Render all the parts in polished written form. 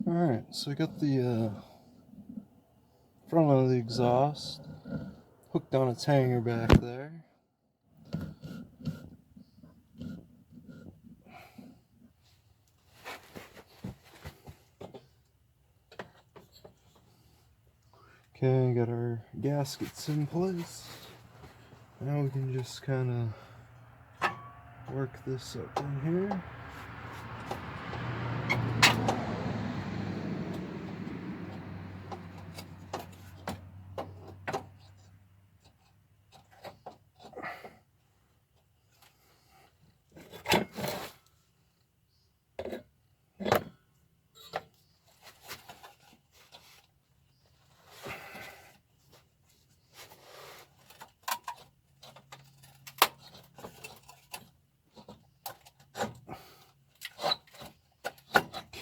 Alright, so I got the front of the exhaust hooked on its hanger back there. Okay, got our gaskets in place. Now we can just kind of work this up in here.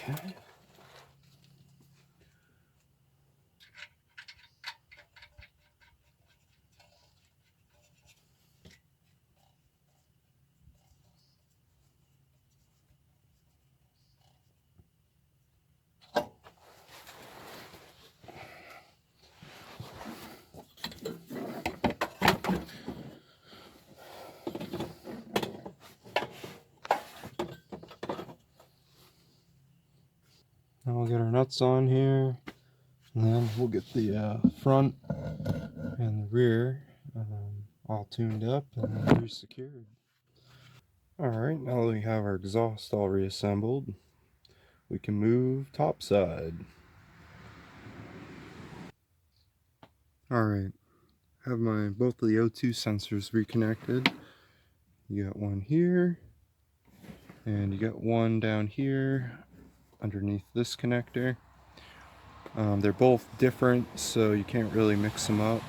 Okay. Now we'll get our nuts on here, and then we'll get the front and the rear all tuned up and re-secured. Alright, now that we have our exhaust all reassembled, we can move topside. Alright, have both of the O2 sensors reconnected. You got one here, and you got one down here underneath this connector. They're both different, so you can't really mix them up.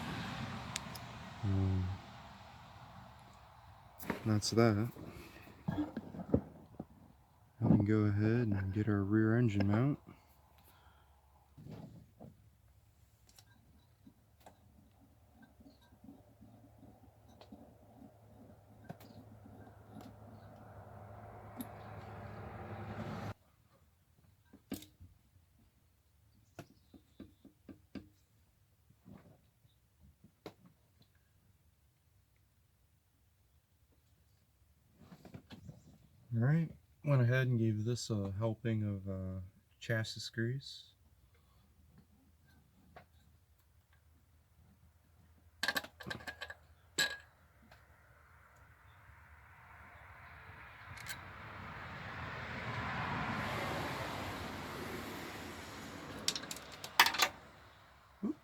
That's that. Now we can go ahead and get our rear engine mount. Alright, went ahead and gave this a helping of chassis grease. Oop,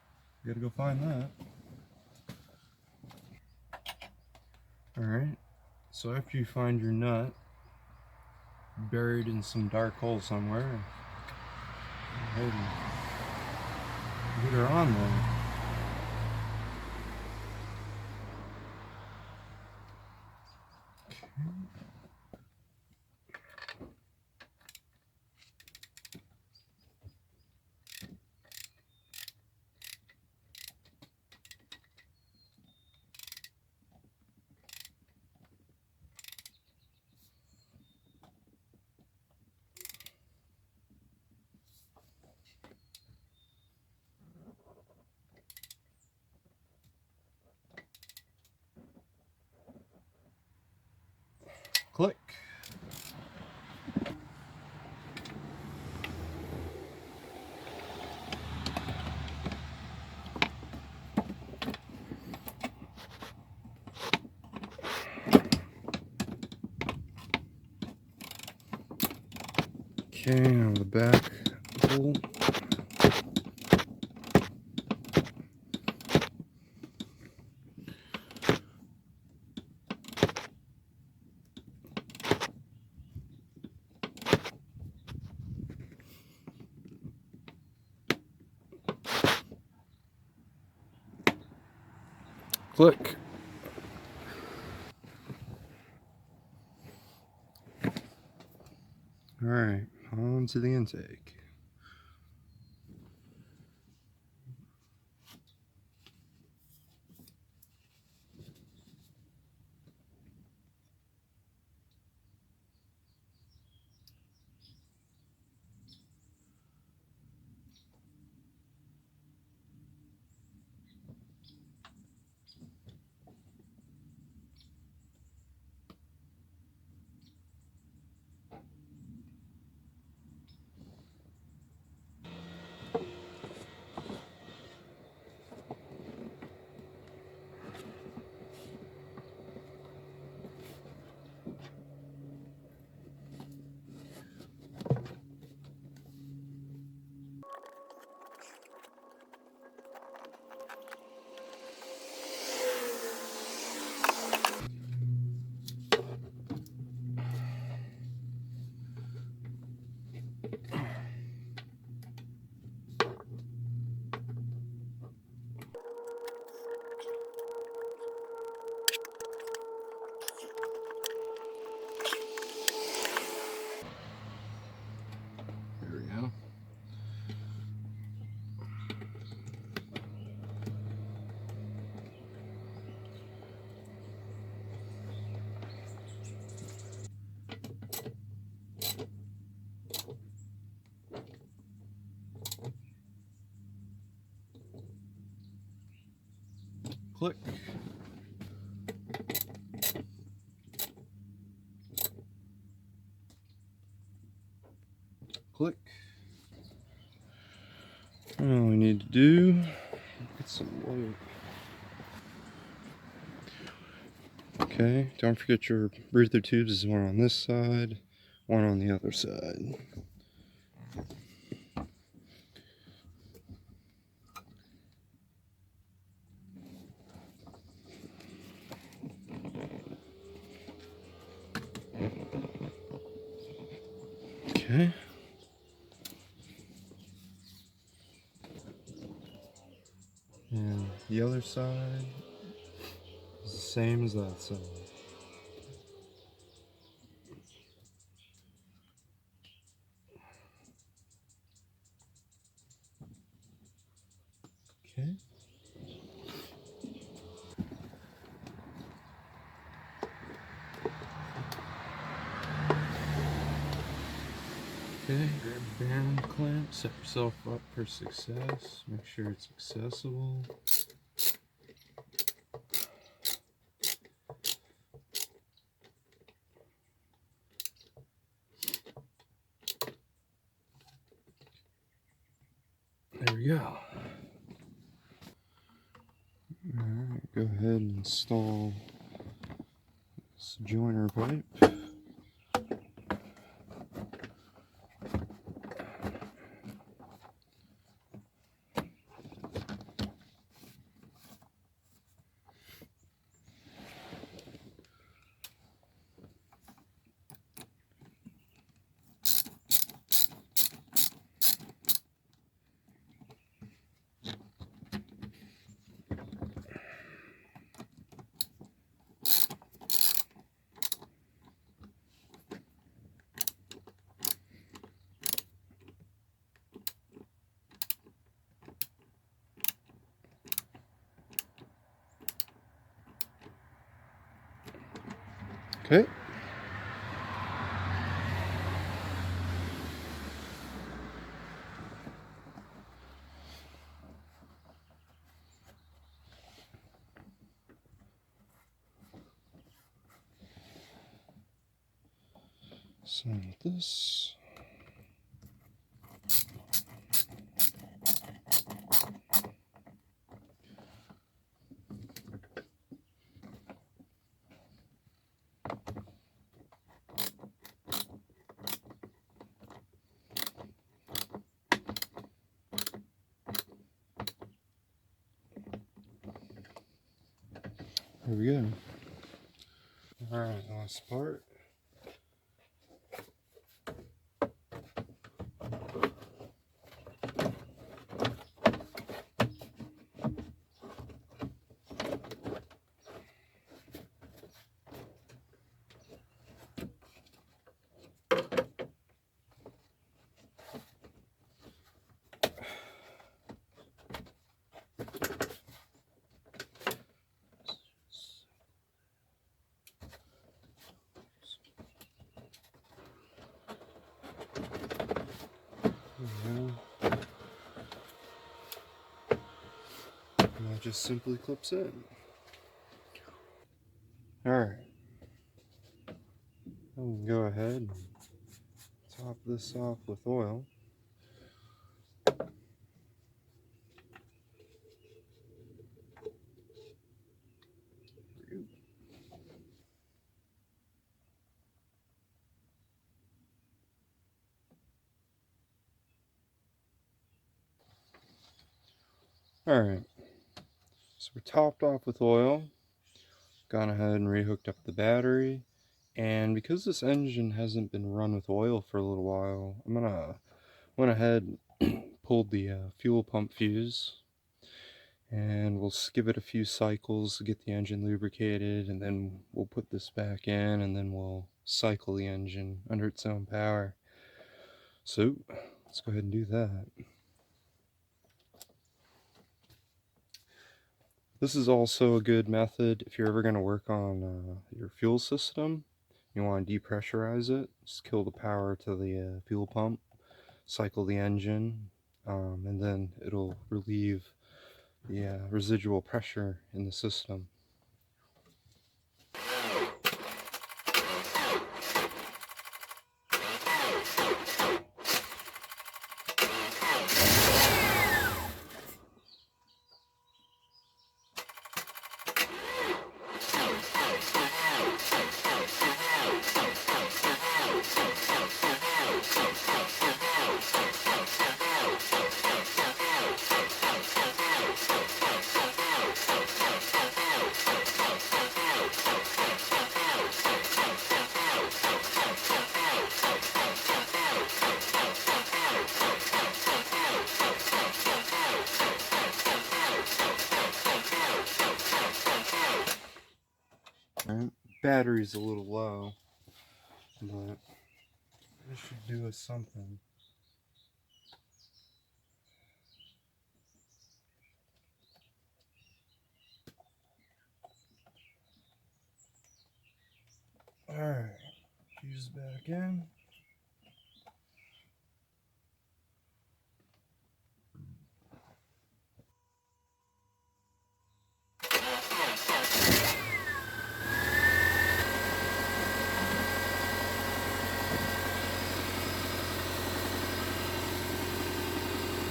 gotta go find that. Alright, so after you find your nut buried in some dark hole somewhere, go ahead and get her on there. Click. Okay, now the back bolt. Click. Alright, on to the intake. Click. Click. All we need to do, get some oil. Okay, don't forget your breather tubes. Is one on this side, one on the other side. Okay. And the other side is the same as that side. Okay. Okay, grab your bearing clamp, set yourself up for success. Make sure it's accessible. There we go. Alright, go ahead and install this joiner pipe. Okay. So this. There we go. Alright, last part. And that just simply clips in. Alright. We can go ahead and top this off with oil. Alright, so we're topped off with oil. Gone ahead and rehooked up the battery. And because this engine hasn't been run with oil for a little while, went ahead and pulled the fuel pump fuse. And we'll give it a few cycles to get the engine lubricated, and then we'll put this back in, and then we'll cycle the engine under its own power. So let's go ahead and do that. This is also a good method if you're ever going to work on your fuel system. You want to depressurize it, just kill the power to the fuel pump, cycle the engine, and then it'll relieve the residual pressure in the system. Alright, battery's a little low, but this should do us something. Alright, fuse back in.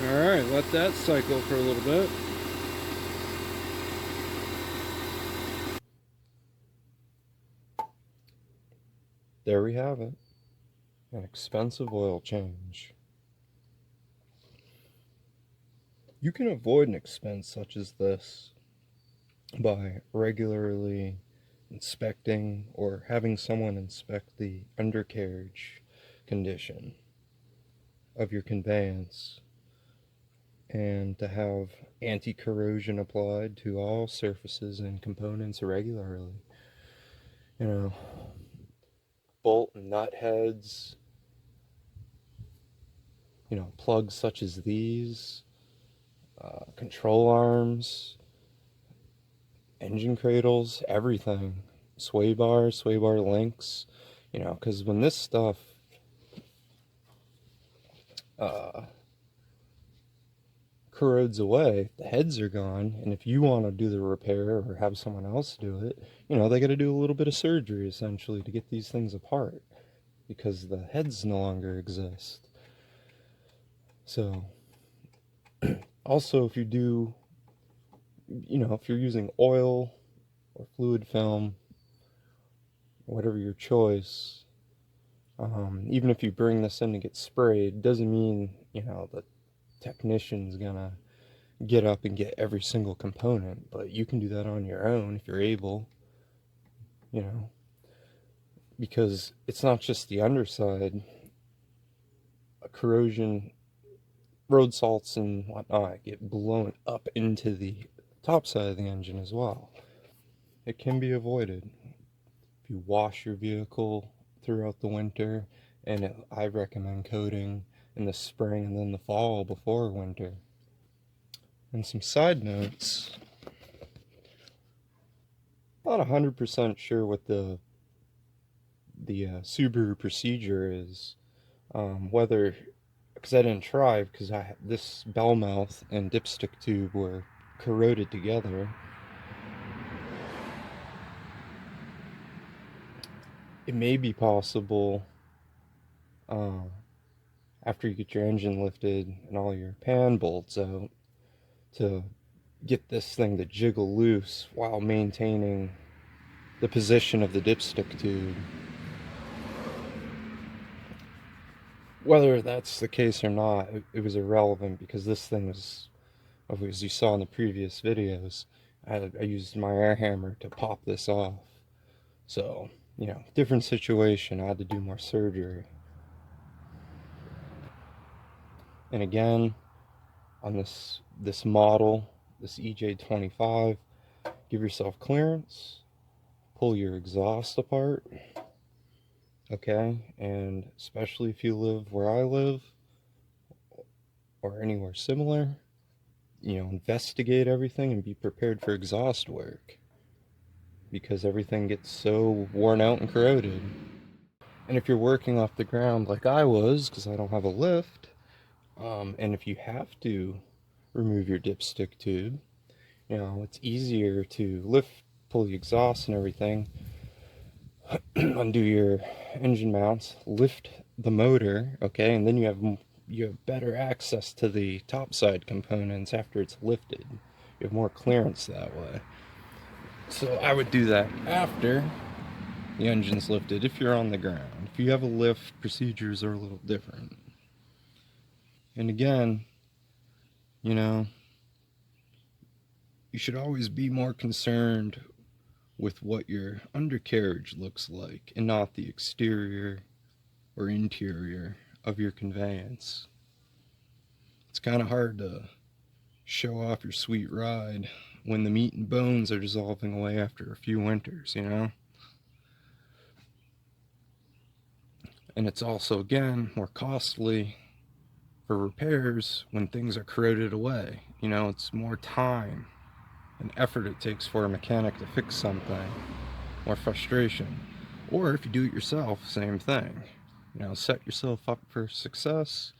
Alright, let that cycle for a little bit. There we have it. An expensive oil change. You can avoid an expense such as this by regularly inspecting or having someone inspect the undercarriage condition of your conveyance, and to have anti-corrosion applied to all surfaces and components regularly. You know, bolt and nut heads, you know, plugs such as these, control arms, engine cradles, everything, sway bar links, you know, because when this stuff corrodes away, the heads are gone, and if you want to do the repair or have someone else do it, you know, they got to do a little bit of surgery essentially to get these things apart because the heads no longer exist. So also, if you do, you know, if you're using oil or fluid film, whatever your choice, even if you bring this in to get sprayed, doesn't mean, you know, the technician's gonna get up and get every single component, but you can do that on your own if you're able, you know, because it's not just the underside. Corrosion, road salts and whatnot get blown up into the top side of the engine as well. It can be avoided if you wash your vehicle throughout the winter, and I recommend coating in the spring and then the fall before winter. And some side notes, not 100% sure what the Subaru procedure is, whether, because I didn't try, because this bell mouth and dipstick tube were corroded together. It may be possible, after you get your engine lifted and all your pan bolts out, to get this thing to jiggle loose while maintaining the position of the dipstick tube. Whether that's the case or not, it was irrelevant because this thing was, as you saw in the previous videos, I used my air hammer to pop this off. So, you know, different situation, I had to do more surgery. And again, on this model, this EJ25, give yourself clearance, pull your exhaust apart, okay? And especially if you live where I live or anywhere similar, you know, investigate everything and be prepared for exhaust work because everything gets so worn out and corroded. And if you're working off the ground like I was, because I don't have a lift, and if you have to remove your dipstick tube, You know, it's easier to lift, pull the exhaust and everything, undo your engine mounts, lift the motor, okay, and then you have better access to the topside components after it's lifted. You have more clearance that way. So I would do that after the engine's lifted if you're on the ground. If you have a lift, procedures are a little different. And again, you know, you should always be more concerned with what your undercarriage looks like and not the exterior or interior of your conveyance. It's kind of hard to show off your sweet ride when the meat and bones are dissolving away after a few winters, you know? And it's also, again, more costly for repairs when things are corroded away. You know, it's more time and effort it takes for a mechanic to fix something, more frustration. Or if you do it yourself, same thing. You know, set yourself up for success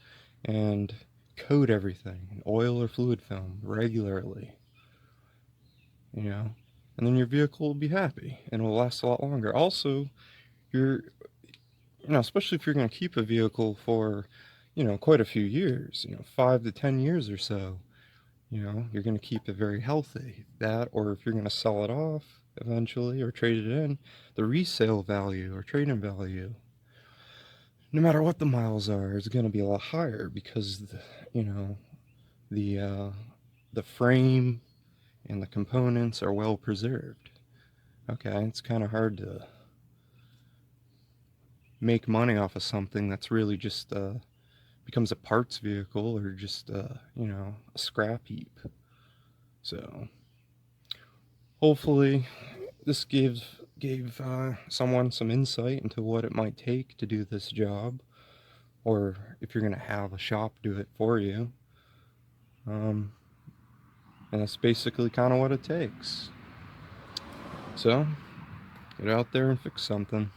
and coat everything in oil or fluid film regularly. You know, and then your vehicle will be happy and will last a lot longer. Also, you're, you know, especially if you're going to keep a vehicle for, you know, quite a few years, you know, 5 to 10 years or so, you know, you're going to keep it very healthy. That, or if you're going to sell it off eventually or trade it in, the resale value or trade-in value, no matter what the miles are, is going to be a lot higher because, you know, the frame and the components are well preserved. Okay, it's kind of hard to make money off of something that's really just becomes a parts vehicle or just you know, a scrap heap. So hopefully this gave someone some insight into what it might take to do this job, or if you're going to have a shop do it for you. And that's basically kind of what it takes. So get out there and fix something.